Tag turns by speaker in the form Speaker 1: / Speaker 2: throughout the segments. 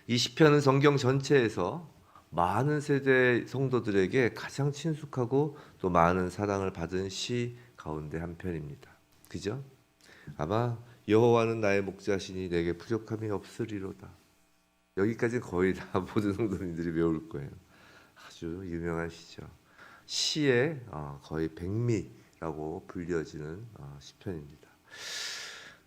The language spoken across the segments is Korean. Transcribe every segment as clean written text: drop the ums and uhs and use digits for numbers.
Speaker 1: 이 시편은 성경 전체에서 많은 세대 성도들에게 가장 친숙하고 또 많은 사랑을 받은 시 가운데 한 편입니다. 그죠? 아마 여호와는 나의 목자시니 내게 부족함이 없으리로다. 여기까지 거의 다 모든 성도님들이 외울 거예요. 아주 유명한 시죠. 시의 거의 백미라고 불려지는 시편입니다.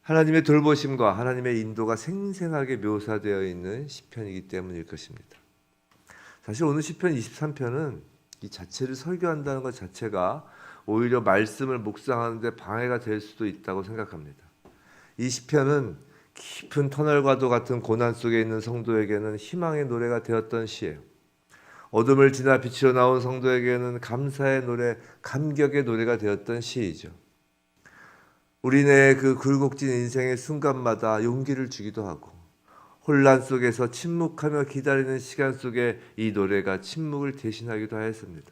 Speaker 1: 하나님의 돌보심과 하나님의 인도가 생생하게 묘사되어 있는 시편이기 때문일 것입니다. 사실 오늘 시편 23편은 이 자체를 설교한다는 것 자체가 오히려 말씀을 묵상하는 데 방해가 될 수도 있다고 생각합니다. 이 시편은 깊은 터널과도 같은 고난 속에 있는 성도에게는 희망의 노래가 되었던 시예요. 어둠을 지나 빛으로 나온 성도에게는 감사의 노래, 감격의 노래가 되었던 시이죠. 우리네 그 굴곡진 인생의 순간마다 용기를 주기도 하고 혼란 속에서 침묵하며 기다리는 시간 속에 이 노래가 침묵을 대신하기도 하였습니다.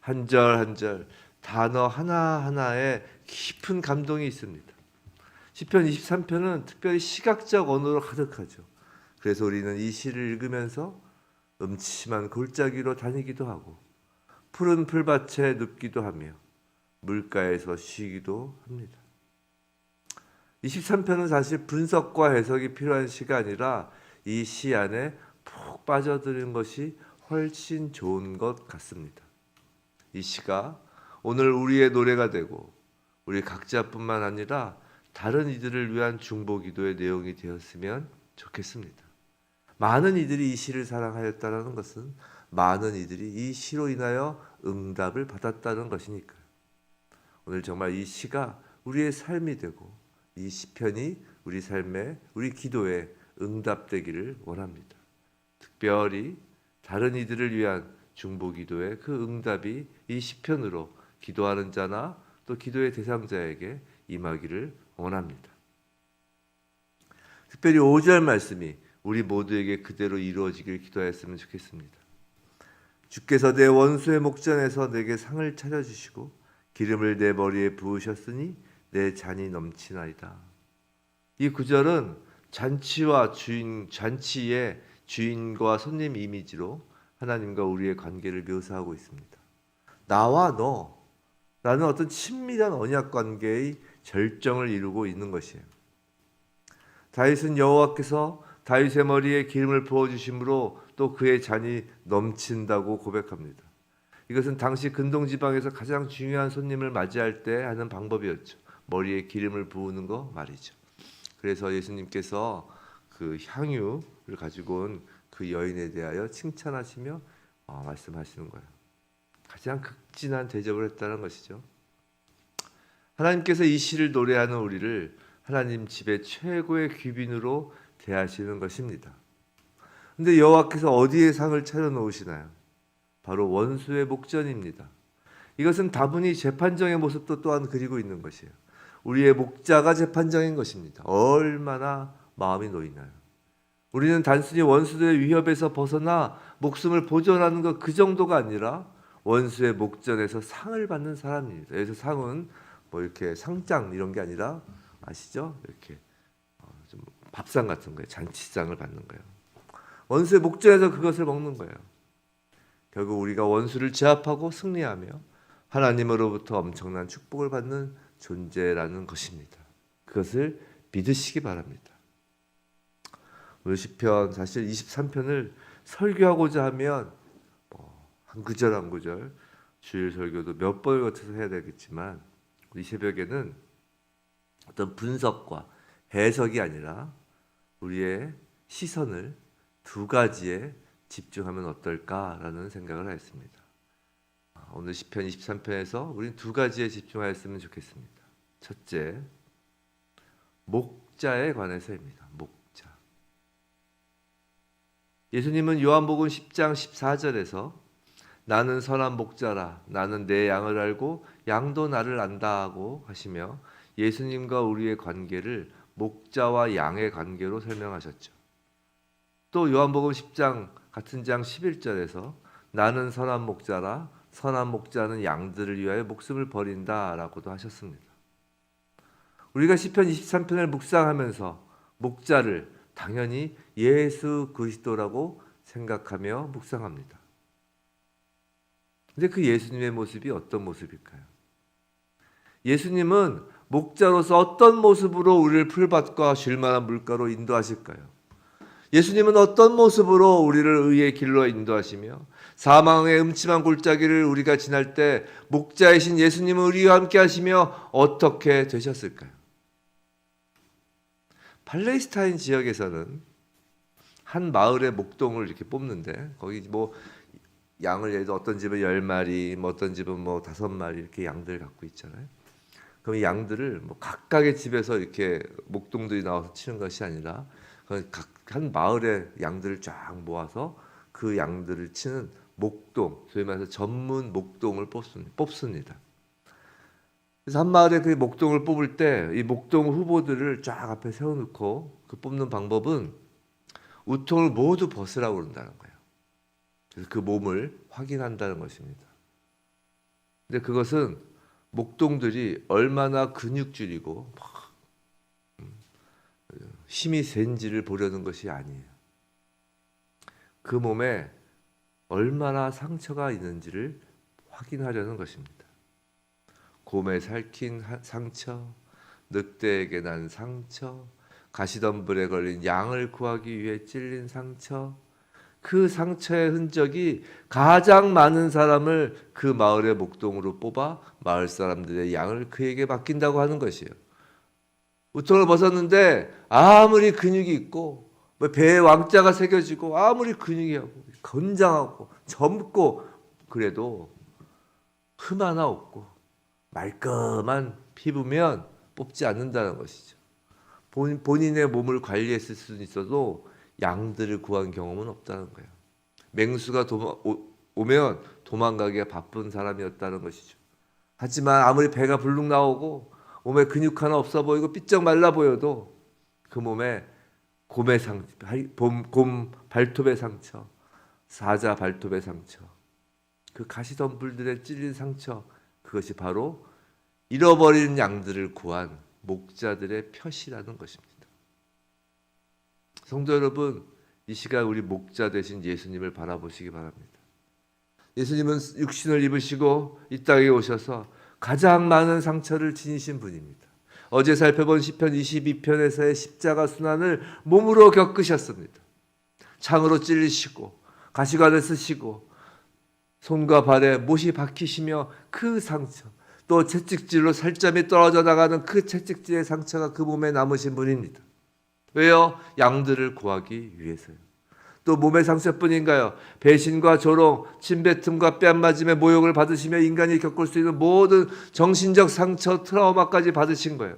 Speaker 1: 한 절 한 절 단어 하나하나에 깊은 감동이 있습니다. 시편 23편은 특별히 시각적 언어로 가득하죠. 그래서 우리는 이 시를 읽으면서 음침한 골짜기로 다니기도 하고 푸른 풀밭에 눕기도 하며 물가에서 쉬기도 합니다. 23편은 사실 분석과 해석이 필요한 시가 아니라 이 시 안에 푹 빠져드는 것이 훨씬 좋은 것 같습니다. 이 시가 오늘 우리의 노래가 되고 우리 각자뿐만 아니라 다른 이들을 위한 중보기도의 내용이 되었으면 좋겠습니다. 많은 이들이 이 시를 사랑하였다는 것은 많은 이들이 이 시로 인하여 응답을 받았다는 것이니까요. 오늘 정말 이 시가 우리의 삶이 되고 이 시편이 우리 삶에 우리 기도에 응답되기를 원합니다. 특별히 다른 이들을 위한 중보기도의 그 응답이 이 시편으로 기도하는 자나 또 기도의 대상자에게 임하기를 원합니다. 특별히 5절 말씀이 우리 모두에게 그대로 이루어지길 기도하였으면 좋겠습니다. 주께서 내 원수의 목전에서 내게 상을 차려주시고 기름을 내 머리에 부으셨으니 내 잔이 넘치나이다. 이 구절은 잔치의 주인과 손님 이미지로 하나님과 우리의 관계를 묘사하고 있습니다. 나와 너라는 어떤 친밀한 언약 관계의 절정을 이루고 있는 것이에요. 다윗은 여호와께서 다윗의 머리에 기름을 부어주심으로 또 그의 잔이 넘친다고 고백합니다. 이것은 당시 근동지방에서 가장 중요한 손님을 맞이할 때 하는 방법이었죠. 머리에 기름을 부으는 거 말이죠. 그래서 예수님께서 그 향유를 가지고 온 그 여인에 대하여 칭찬하시며 말씀하시는 거예요. 가장 극진한 대접을 했다는 것이죠. 하나님께서 이 시를 노래하는 우리를 하나님 집의 최고의 귀빈으로 대하시는 것입니다. 근데 여호와께서 어디에 상을 차려놓으시나요? 바로 원수의 목전입니다. 이것은 다분히 재판정의 모습도 또한 그리고 있는 것이에요. 우리의 목자가 재판정인 것입니다. 얼마나 마음이 놓이나요? 우리는 단순히 원수들의 위협에서 벗어나 목숨을 보존하는 것 그 정도가 아니라 원수의 목전에서 상을 받는 사람입니다. 여기서 상은 뭐 이렇게 상장 이런 게 아니라 아시죠? 이렇게 좀 밥상 같은 거예요. 잔치상을 받는 거예요. 원수의 목전에서 그것을 먹는 거예요. 결국 우리가 원수를 제압하고 승리하며 하나님으로부터 엄청난 축복을 받는 존재라는 것입니다. 그것을 믿으시기 바랍니다. 오늘 시편 사실 23편을 설교하고자 하면 한 구절 한 구절 주일 설교도 몇 번을 거쳐서 해야 되겠지만 우리 새벽에는 어떤 분석과 해석이 아니라 우리의 시선을 두 가지에 집중하면 어떨까라는 생각을 했습니다. 오늘 시편 23편에서 우리는 두 가지에 집중하였으면 좋겠습니다. 첫째, 목자에 관해서입니다. 목자. 예수님은 요한복음 10장 14절에서 나는 선한 목자라 나는 내 양을 알고 양도 나를 안다 하고 하시며 예수님과 우리의 관계를 목자와 양의 관계로 설명하셨죠. 또 요한복음 10장 같은 장 11절에서 나는 선한 목자라 선한 목자는 양들을 위하여 목숨을 버린다라고도 하셨습니다. 우리가 시편 23편을 묵상하면서 목자를 당연히 예수 그리스도라고 생각하며 묵상합니다. 근데 그 예수님의 모습이 어떤 모습일까요? 예수님은 목자로서 어떤 모습으로 우리를 풀밭과 쉴만한 물가로 인도하실까요? 예수님은 어떤 모습으로 우리를 의의 길로 인도하시며 사망의 음침한 골짜기를 우리가 지날 때 목자이신 예수님은 우리와 함께 하시며 어떻게 되셨을까요? 팔레스타인 지역에서는 한 마을의 목동을 이렇게 뽑는데 거기 뭐 양을 예를 들어 어떤 집은 10마리, 뭐 어떤 집은 뭐 5마리 이렇게 양들 갖고 있잖아요. 그럼 이 양들을 뭐 각각의 집에서 이렇게 목동들이 나와서 치는 것이 아니라 각 한 마을의 양들을 쫙 모아서 그 양들을 치는 목동, 소위 말해서 전문 목동을 뽑습니다. 그래서 한 마을에 그 목동을 뽑을 때 이 목동 후보들을 쫙 앞에 세워놓고 그 뽑는 방법은 우통을 모두 벗으라고 그런다는 거예요. 그래서 그 몸을 확인한다는 것입니다. 근데 그것은 목동들이 얼마나 근육질이고 힘이 센지를 보려는 것이 아니에요. 그 몸에 얼마나 상처가 있는지를 확인하려는 것입니다. 곰에 살킨 상처, 늑대에게 난 상처, 가시덤불에 걸린 양을 구하기 위해 찔린 상처, 그 상처의 흔적이 가장 많은 사람을 그 마을의 목동으로 뽑아 마을 사람들의 양을 그에게 맡긴다고 하는 것이에요. 우통을 벗었는데 아무리 근육이 있고 배에 왕자가 새겨지고 아무리 근육이 건장하고 젊고 그래도 흠 하나 없고 말끔한 피부면 뽑지 않는다는 것이죠. 본인의 몸을 관리했을 수는 있어도 양들을 구한 경험은 없다는 거예요. 맹수가 오면 도망가기가 바쁜 사람이었다는 것이죠. 하지만 아무리 배가 불룩 나오고 몸에 근육 하나 없어 보이고 삐쩍 말라 보여도 그 몸에 곰 발톱의 상처, 사자 발톱의 상처, 그 가시덤불들에 찔린 상처, 그것이 바로 잃어버린 양들을 구한 목자들의 표시라는 것입니다. 성도 여러분, 이 시간 우리 목자 되신 예수님을 바라보시기 바랍니다. 예수님은 육신을 입으시고 이 땅에 오셔서 가장 많은 상처를 지니신 분입니다. 어제 살펴본 시편 22편에서의 십자가 순환을 몸으로 겪으셨습니다. 창으로 찔리시고 가시관을 쓰시고 손과 발에 못이 박히시며 그 상처, 또 채찍질로 살점이 떨어져 나가는 그 채찍질의 상처가 그 몸에 남으신 분입니다. 왜요? 양들을 구하기 위해서요. 또 몸의 상처뿐인가요? 배신과 조롱, 침뱉음과 뺨맞음의 모욕을 받으시며 인간이 겪을 수 있는 모든 정신적 상처, 트라우마까지 받으신 거예요.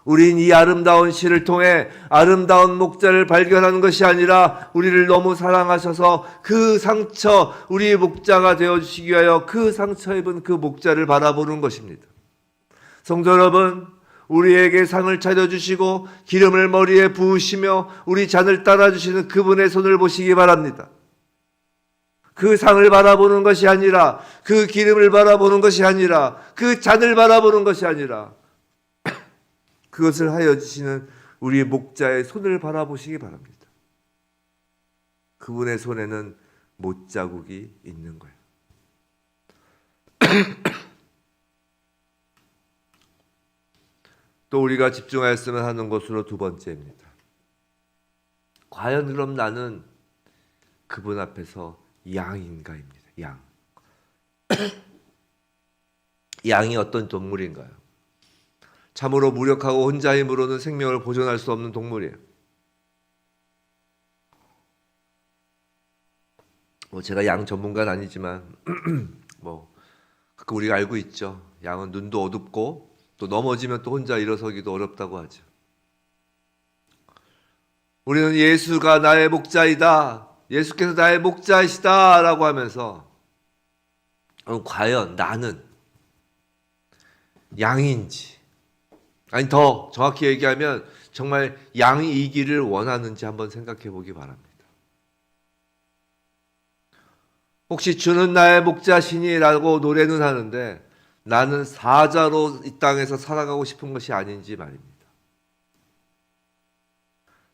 Speaker 1: 우린 이 아름다운 시를 통해 아름다운 목자를 발견하는 것이 아니라 우리를 너무 사랑하셔서 그 상처, 우리의 목자가 되어주시기 위하여 그 상처 입은 그 목자를 바라보는 것입니다. 성도 여러분, 우리에게 상을 차려주시고 기름을 머리에 부으시며 우리 잔을 따라주시는 그분의 손을 보시기 바랍니다. 그 상을 바라보는 것이 아니라, 그 기름을 바라보는 것이 아니라, 그 잔을 바라보는 것이 아니라 그것을 하여 주시는 우리 목자의 손을 바라보시기 바랍니다. 그분의 손에는 못자국이 있는 거예요. 또 우리가 집중하였으면 하는 것으로 두 번째입니다. 과연 그럼 나는 그분 앞에서 양인가입니다. 양. 양이 어떤 동물인가요? 참으로 무력하고 혼자 힘으로는 생명을 보존할 수 없는 동물이에요. 제가 양 전문가는 아니지만 가끔 우리가 알고 있죠. 양은 눈도 어둡고 또 넘어지면 또 혼자 일어서기도 어렵다고 하죠. 우리는 예수가 나의 목자이다, 예수께서 나의 목자이시다 라고 하면서 과연 나는 양인지, 아니 더 정확히 얘기하면 정말 양이기를 원하는지 한번 생각해 보기 바랍니다. 혹시 주는 나의 목자시니 라고 노래는 하는데 나는 사자로 이 땅에서 살아가고 싶은 것이 아닌지 말입니다.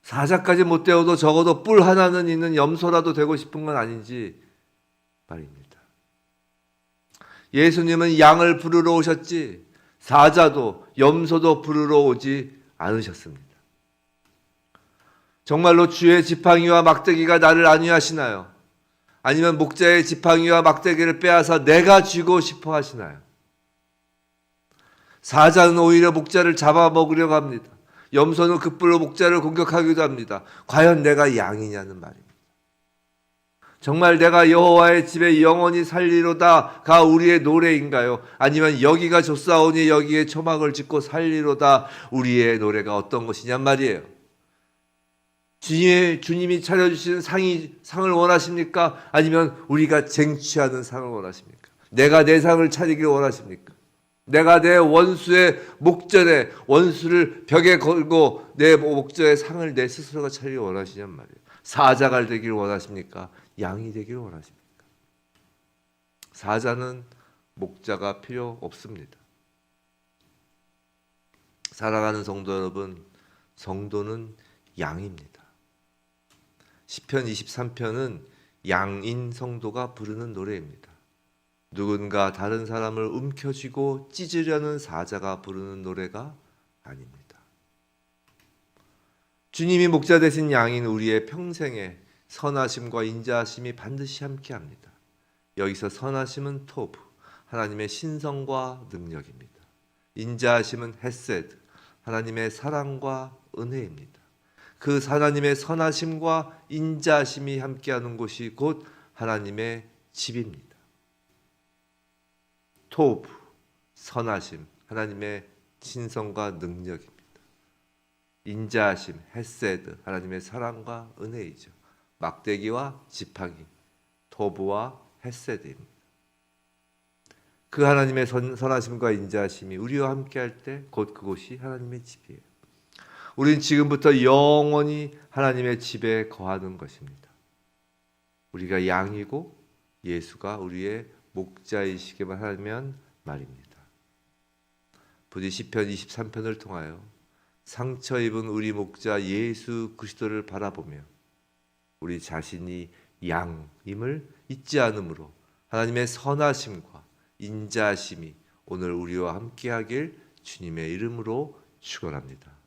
Speaker 1: 사자까지 못 되어도 적어도 뿔 하나는 있는 염소라도 되고 싶은 건 아닌지 말입니다. 예수님은 양을 부르러 오셨지 사자도 염소도 부르러 오지 않으셨습니다. 정말로 주의 지팡이와 막대기가 나를 안위하시나요? 아니면 목자의 지팡이와 막대기를 빼앗아 내가 쥐고 싶어 하시나요? 사자는 오히려 목자를 잡아먹으려고 합니다. 염소는 급불로 목자를 공격하기도 합니다. 과연 내가 양이냐는 말입니다. 정말 내가 여호와의 집에 영원히 살리로다가 우리의 노래인가요? 아니면 여기가 좁사오니 여기에 초막을 짓고 살리로다 우리의 노래가 어떤 것이냔 말이에요. 주님이 차려주시는 상을 원하십니까? 아니면 우리가 쟁취하는 상을 원하십니까? 내가 내 상을 차리기를 원하십니까? 내가 내 원수의 목전에 원수를 벽에 걸고 내 목전에 상을 내 스스로가 차리기를 원하시냔 말이에요. 사자가 되기를 원하십니까? 양이 되기를 원하십니까? 사자는 목자가 필요 없습니다. 사랑하는 성도 여러분, 성도는 양입니다. 시편 23편은 양인 성도가 부르는 노래입니다. 누군가 다른 사람을 움켜쥐고 찢으려는 사자가 부르는 노래가 아닙니다. 주님이 목자 되신 양인 우리의 평생에 선하심과 인자하심이 반드시 함께합니다. 여기서 선하심은 토브, 하나님의 신성과 능력입니다. 인자하심은 헤세드, 하나님의 사랑과 은혜입니다. 그 하나님의 선하심과 인자하심이 함께하는 곳이 곧 하나님의 집입니다. 토브, 선하심, 하나님의 신성과 능력입니다. 인자하심, 헤세드, 하나님의 사랑과 은혜이죠. 막대기와 지팡이, 토브와 헤세드입니다. 그 하나님의 선하심과 인자하심이 우리와 함께할 때 곧 그곳이 하나님의 집이에요. 우리는 지금부터 영원히 하나님의 집에 거하는 것입니다. 우리가 양이고 예수가 우리의 목자이시기만 하면 말입니다. 부디 시편 23편을 통하여 상처 입은 우리 목자 예수 그리스도를 바라보며 우리 자신이 양임을 잊지 않으므로 하나님의 선하심과 인자하심이 오늘 우리와 함께하길 주님의 이름으로 축원합니다.